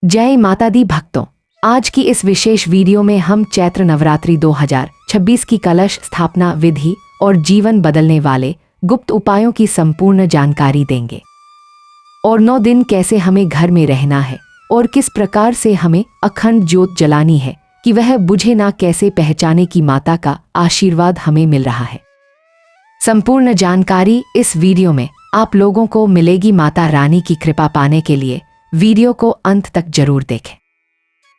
जय माता दी भक्तों, आज की इस विशेष वीडियो में हम चैत्र नवरात्रि 2026 की कलश स्थापना विधि और जीवन बदलने वाले गुप्त उपायों की संपूर्ण जानकारी देंगे। और 9 दिन कैसे हमें घर में रहना है और किस प्रकार से हमें अखंड ज्योत जलानी है कि वह बुझे ना, कैसे पहचाने कि माता का आशीर्वाद हमें मिल रहा है। संपूर्ण जानकारी इस वीडियो में आप लोगों को मिलेगी। माता रानी की कृपा पाने के लिए वीडियो को अंत तक जरूर देखें।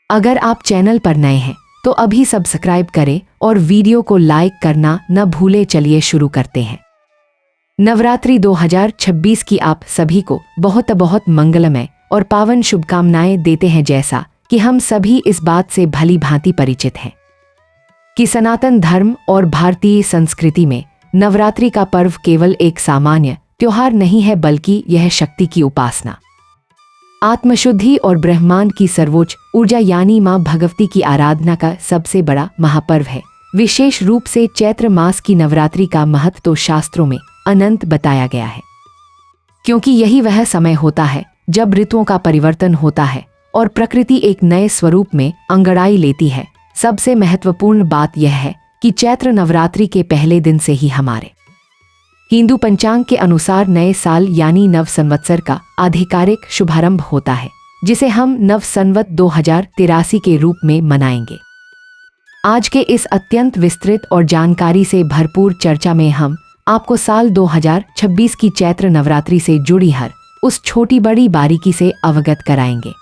अगर आप चैनल पर नए हैं तो अभी सब्सक्राइब करें और वीडियो को लाइक करना न भूलें। चलिए शुरू करते हैं। नवरात्रि 2026 की आप सभी को बहुत बहुत मंगलमय और पावन शुभकामनाएं देते हैं। जैसा कि हम सभी इस बात से भली भांति परिचित हैं कि सनातन धर्म और भारतीय संस्कृति में नवरात्रि का पर्व केवल एक सामान्य त्योहार नहीं है, बल्कि यह शक्ति की उपासना, आत्मशुद्धि और ब्रह्मांड की सर्वोच्च ऊर्जा यानी मां भगवती की आराधना का सबसे बड़ा महापर्व है। विशेष रूप से चैत्र मास की नवरात्रि का महत्व तो शास्त्रों में अनंत बताया गया है, क्योंकि यही वह समय होता है जब ऋतुओं का परिवर्तन होता है और प्रकृति एक नए स्वरूप में अंगड़ाई लेती है। सबसे महत्वपूर्ण बात यह है कि चैत्र नवरात्रि के पहले दिन से ही हमारे हिंदू पंचांग के अनुसार नए साल यानी नव संवत्सर का आधिकारिक शुभारंभ होता है, जिसे हम नव संवत 2083 के रूप में मनाएंगे। आज के इस अत्यंत विस्तृत और जानकारी से भरपूर चर्चा में हम आपको साल 2026 की चैत्र नवरात्रि से जुड़ी हर उस छोटी बड़ी बारीकी से अवगत कराएंगे,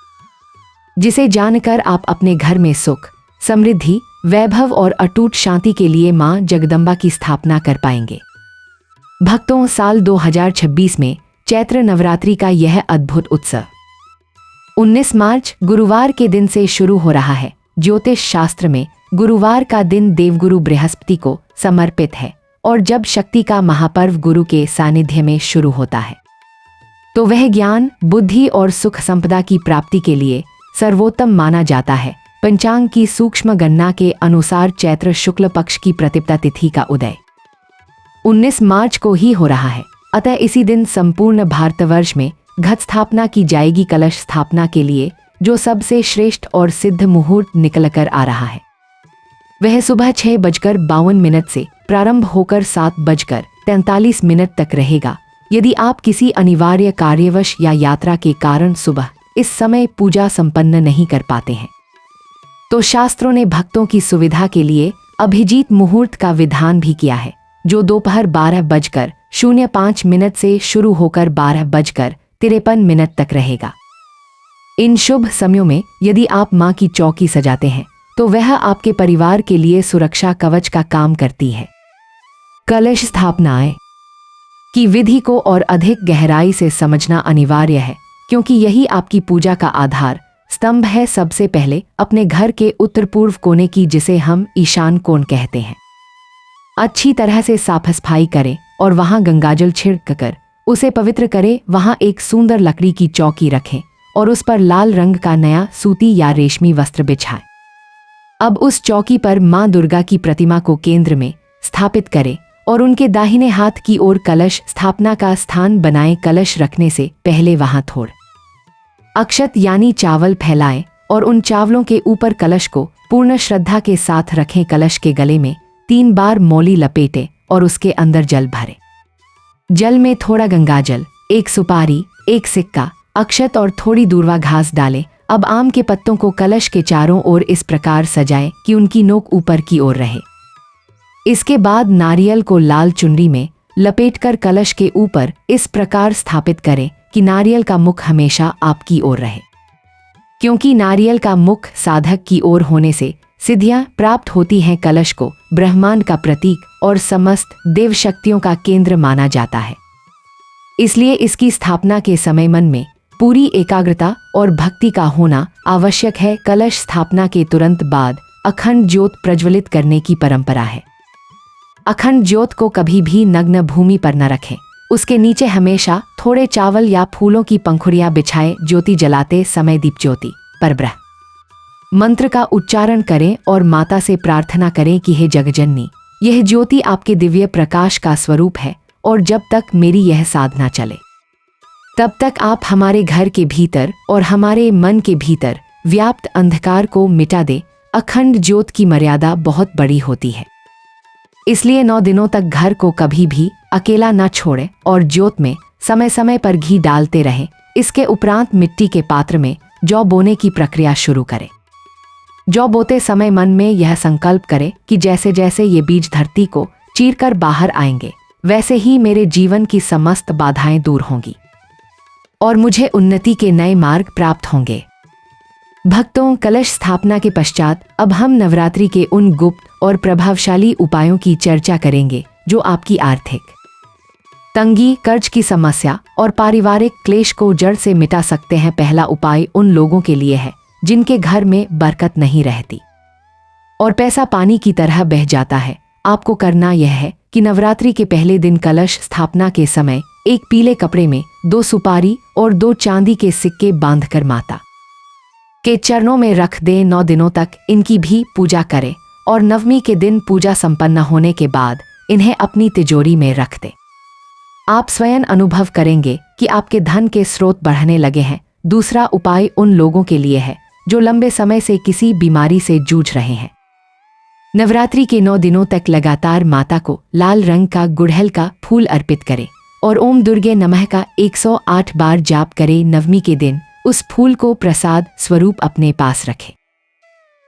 जिसे जानकर आप अपने घर में सुख, समृद्धि, वैभव और अटूट शांति के लिए मां जगदम्बा की स्थापना कर पाएंगे। भक्तों, साल 2026 में चैत्र नवरात्रि का यह अद्भुत उत्सव 19 मार्च गुरुवार के दिन से शुरू हो रहा है। ज्योतिष शास्त्र में गुरुवार का दिन देवगुरु बृहस्पति को समर्पित है, और जब शक्ति का महापर्व गुरु के सानिध्य में शुरू होता है तो वह ज्ञान, बुद्धि और सुख संपदा की प्राप्ति के लिए सर्वोत्तम माना जाता है। पंचांग की सूक्ष्म गणना के अनुसार चैत्र शुक्ल पक्ष की प्रतिपदा तिथि का उदय 19 मार्च को ही हो रहा है। अतः इसी दिन संपूर्ण भारतवर्ष में घट स्थापना की जाएगी। कलश स्थापना के लिए जो सबसे श्रेष्ठ और सिद्ध मुहूर्त निकलकर आ रहा है वह सुबह 6:52 से प्रारंभ होकर 7:43 तक रहेगा। यदि आप किसी अनिवार्य कार्यवश या यात्रा के कारण सुबह इस समय पूजा संपन्न नहीं कर पाते हैं तो शास्त्रों ने भक्तों की सुविधा के लिए अभिजीत मुहूर्त का विधान भी किया है, जो दोपहर 12:05 से शुरू होकर 12:53 तक रहेगा। इन शुभ समयों में यदि आप मां की चौकी सजाते हैं तो वह आपके परिवार के लिए सुरक्षा कवच का काम करती है। कलश स्थापनाएं की विधि को और अधिक गहराई से समझना अनिवार्य है, क्योंकि यही आपकी पूजा का आधार स्तंभ है। सबसे पहले अपने घर के उत्तर पूर्व कोने की, जिसे हम ईशान कोण कहते हैं, अच्छी तरह से साफ सफाई करें और वहां गंगाजल छिड़ककर उसे पवित्र करें। वहां एक सुंदर लकड़ी की चौकी रखें और उस पर लाल रंग का नया सूती या रेशमी वस्त्र बिछाएं। अब उस चौकी पर मां दुर्गा की प्रतिमा को केंद्र में स्थापित करें और उनके दाहिने हाथ की ओर कलश स्थापना का स्थान बनाएं। कलश रखने से पहले वहां थोड़ा अक्षत यानी चावल फैलाएं और उन चावलों के ऊपर कलश को पूर्ण श्रद्धा के साथ रखें। कलश के गले में 3 बार मौली लपेटें और उसके अंदर जल भरें। जल में थोड़ा गंगाजल, 1 सुपारी, 1 सिक्का, अक्षत और थोड़ी दूर्वा घास डालें। अब आम के पत्तों को कलश के चारों ओर इस प्रकार सजाएं कि उनकी नोक ऊपर की ओर रहे। इसके बाद नारियल को लाल चुनरी में लपेटकर कलश के ऊपर इस प्रकार स्थापित करें कि नारियल का मुख हमेशा आपकी ओर रहे, क्योंकि नारियल का मुख साधक की ओर होने से सिद्धियां प्राप्त होती हैं। कलश को ब्रह्मांड का प्रतीक और समस्त देव शक्तियों का केंद्र माना जाता है, इसलिए इसकी स्थापना के समय मन में पूरी एकाग्रता और भक्ति का होना आवश्यक है। कलश स्थापना के तुरंत बाद अखंड ज्योत प्रज्वलित करने की परंपरा है। अखंड ज्योत को कभी भी नग्न भूमि पर न रखें। उसके नीचे हमेशा थोड़े चावल या फूलों की पंखुड़ियां बिछाएं। ज्योति जलाते समय दीप ज्योति पर ब्रह्म मंत्र का उच्चारण करें और माता से प्रार्थना करें कि हे जगजननी, यह ज्योति आपके दिव्य प्रकाश का स्वरूप है और जब तक मेरी यह साधना चले तब तक आप हमारे घर के भीतर और हमारे मन के भीतर व्याप्त अंधकार को मिटा दे। अखंड ज्योत की मर्यादा बहुत बड़ी होती है, इसलिए 9 दिनों तक घर को कभी भी अकेला न छोड़े और ज्योत में समय समय पर घी डालते रहें। इसके उपरांत मिट्टी के पात्र में जौ बोने की प्रक्रिया शुरू करें। जौ बोते समय मन में यह संकल्प करें कि जैसे जैसे ये बीज धरती को चीरकर बाहर आएंगे, वैसे ही मेरे जीवन की समस्त बाधाएं दूर होंगी और मुझे उन्नति के नए मार्ग प्राप्त होंगे। भक्तों, कलश स्थापना के पश्चात अब हम नवरात्रि के उन गुप्त और प्रभावशाली उपायों की चर्चा करेंगे जो आपकी आर्थिक तंगी, कर्ज की समस्या और पारिवारिक क्लेश को जड़ से मिटा सकते हैं। पहला उपाय उन लोगों के लिए है जिनके घर में बरकत नहीं रहती और पैसा पानी की तरह बह जाता है। आपको करना यह है कि नवरात्रि के पहले दिन कलश स्थापना के समय एक पीले कपड़े में 2 सुपारी और 2 चांदी के सिक्के बांधकर माता के चरणों में रख दें। 9 दिनों तक इनकी भी पूजा करें और नवमी के दिन पूजा संपन्न होने के बाद इन्हें अपनी तिजोरी में रख दें। आप स्वयं अनुभव करेंगे कि आपके धन के स्रोत बढ़ने लगे हैं। दूसरा उपाय उन लोगों के लिए है जो लंबे समय से किसी बीमारी से जूझ रहे हैं। नवरात्रि के 9 दिनों तक लगातार माता को लाल रंग का गुड़हल का फूल अर्पित करें और ओम दुर्गे नमः का 108 बार जाप करें। नवमी के दिन उस फूल को प्रसाद स्वरूप अपने पास रखें।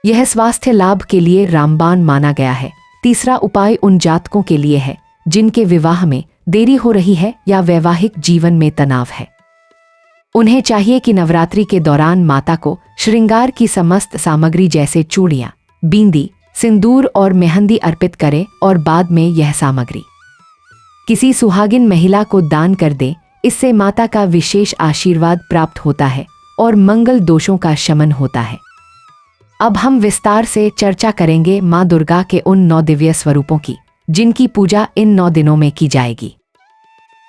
यह स्वास्थ्य लाभ के लिए रामबाण माना गया है। तीसरा उपाय उन जातकों के लिए है जिनके विवाह में देरी हो रही है या वैवाहिक जीवन में तनाव है। उन्हें चाहिए कि नवरात्रि के दौरान माता को श्रृंगार की समस्त सामग्री जैसे चूड़ियां, बिंदी, सिंदूर और मेहंदी अर्पित करें और बाद में यह सामग्री किसी सुहागिन महिला को दान कर दें। इससे माता का विशेष आशीर्वाद प्राप्त होता है और मंगल दोषों का शमन होता है। अब हम विस्तार से चर्चा करेंगे मां दुर्गा के उन 9 दिव्य स्वरूपों की जिनकी पूजा इन 9 दिनों में की जाएगी।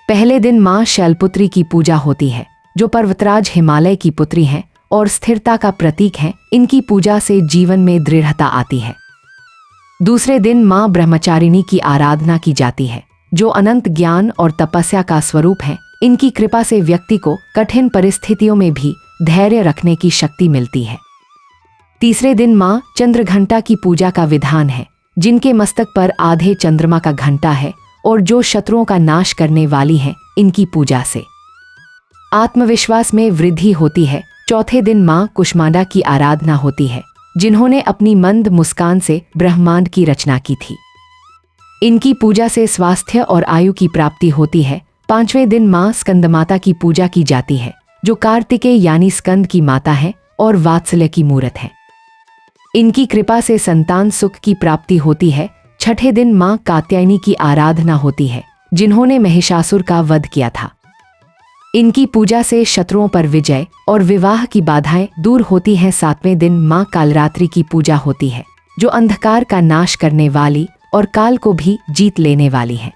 पहले दिन मां शैलपुत्री की पूजा होती है जो पर्वतराज हिमालय की पुत्री हैं और स्थिरता का प्रतीक हैं। इनकी पूजा से जीवन में दृढ़ता आती है। दूसरे दिन मां ब्रह्मचारिणी की आराधना की जाती है जो अनंत ज्ञान और तपस्या का स्वरूप है। इनकी कृपा से व्यक्ति को कठिन परिस्थितियों में भी धैर्य रखने की शक्ति मिलती है। तीसरे दिन मां चंद्रघंटा की पूजा का विधान है जिनके मस्तक पर आधे चंद्रमा का घंटा है और जो शत्रुओं का नाश करने वाली हैं। इनकी पूजा से आत्मविश्वास में वृद्धि होती है। चौथे दिन मां कुष्मांडा की आराधना होती है जिन्होंने अपनी मंद मुस्कान से ब्रह्मांड की रचना की थी। इनकी पूजा से स्वास्थ्य और आयु की प्राप्ति होती है। पांचवें दिन मां स्कंदमाता की पूजा की जाती है जो कार्तिकेय यानी स्कंद की माता है और वात्सल्य की मूर्त है। इनकी कृपा से संतान सुख की प्राप्ति होती है। छठे दिन मां कात्यायनी की आराधना होती है जिन्होंने महिषासुर का वध किया था। इनकी पूजा से शत्रुओं पर विजय और विवाह की बाधाएं दूर होती हैं। सातवें दिन मां कालरात्रि की पूजा होती है जो अंधकार का नाश करने वाली और काल को भी जीत लेने वाली है।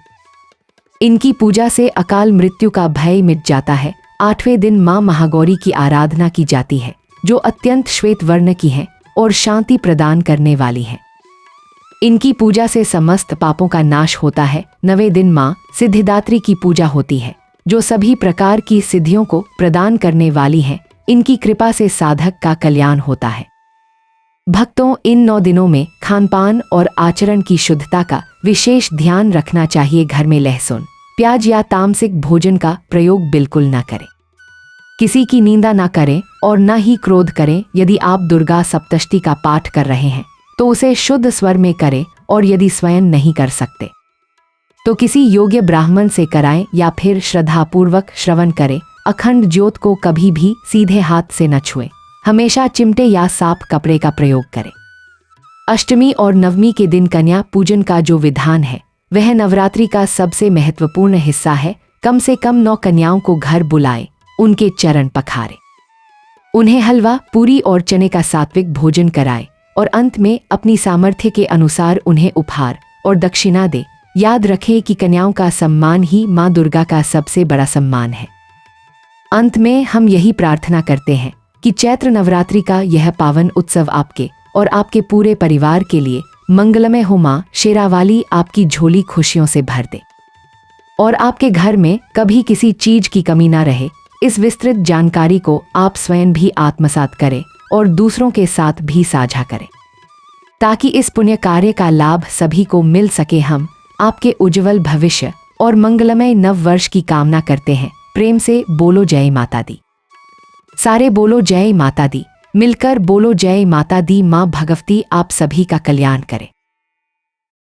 इनकी पूजा से अकाल मृत्यु का भय मिट जाता है। आठवें दिन मां महागौरी की आराधना की जाती है जो अत्यंत श्वेत वर्ण की है और शांति प्रदान करने वाली है। इनकी पूजा से समस्त पापों का नाश होता है। 9वें दिन मां सिद्धिदात्री की पूजा होती है जो सभी प्रकार की सिद्धियों को प्रदान करने वाली हैं। इनकी कृपा से साधक का कल्याण होता है। भक्तों, इन 9 दिनों में खानपान और आचरण की शुद्धता का विशेष ध्यान रखना चाहिए। घर में लहसुन, प्याज या तामसिक भोजन का प्रयोग बिल्कुल न करें। किसी की निंदा न करें और न ही क्रोध करें। यदि आप दुर्गा सप्तशती का पाठ कर रहे हैं तो उसे शुद्ध स्वर में करें और यदि स्वयं नहीं कर सकते तो किसी योग्य ब्राह्मण से कराएं या फिर श्रद्धापूर्वक श्रवण करें। अखंड ज्योत को कभी भी सीधे हाथ से न छुएं। हमेशा चिमटे या साफ कपड़े का प्रयोग करें। अष्टमी और नवमी के दिन कन्या पूजन का जो विधान है वह नवरात्रि का सबसे महत्वपूर्ण हिस्सा है। कम से कम 9 कन्याओं को घर बुलाएं, उनके चरण पखारें, उन्हें हलवा, पूरी और चने का सात्विक भोजन कराएं और अंत में अपनी सामर्थ्य के अनुसार उन्हें उपहार और दक्षिणा दें। याद रखें कि कन्याओं का सम्मान ही मां दुर्गा का सबसे बड़ा सम्मान है। अंत में हम यही प्रार्थना करते हैं कि चैत्र नवरात्रि का यह पावन उत्सव आपके और आपके पूरे परिवार के लिए मंगलमय हो। मां शेरावाली आपकी झोली खुशियों से भर दे और आपके घर में कभी किसी चीज की कमी ना रहे। इस विस्तृत जानकारी को आप स्वयं भी आत्मसात करें और दूसरों के साथ भी साझा करें ताकि इस पुण्य कार्य का लाभ सभी को मिल सके। हम आपके उज्जवल भविष्य और मंगलमय नव वर्ष की कामना करते हैं। प्रेम से बोलो जय माता दी। सारे बोलो जय माता दी। मिलकर बोलो जय माता दी। माँ भगवती आप सभी का कल्याण करे।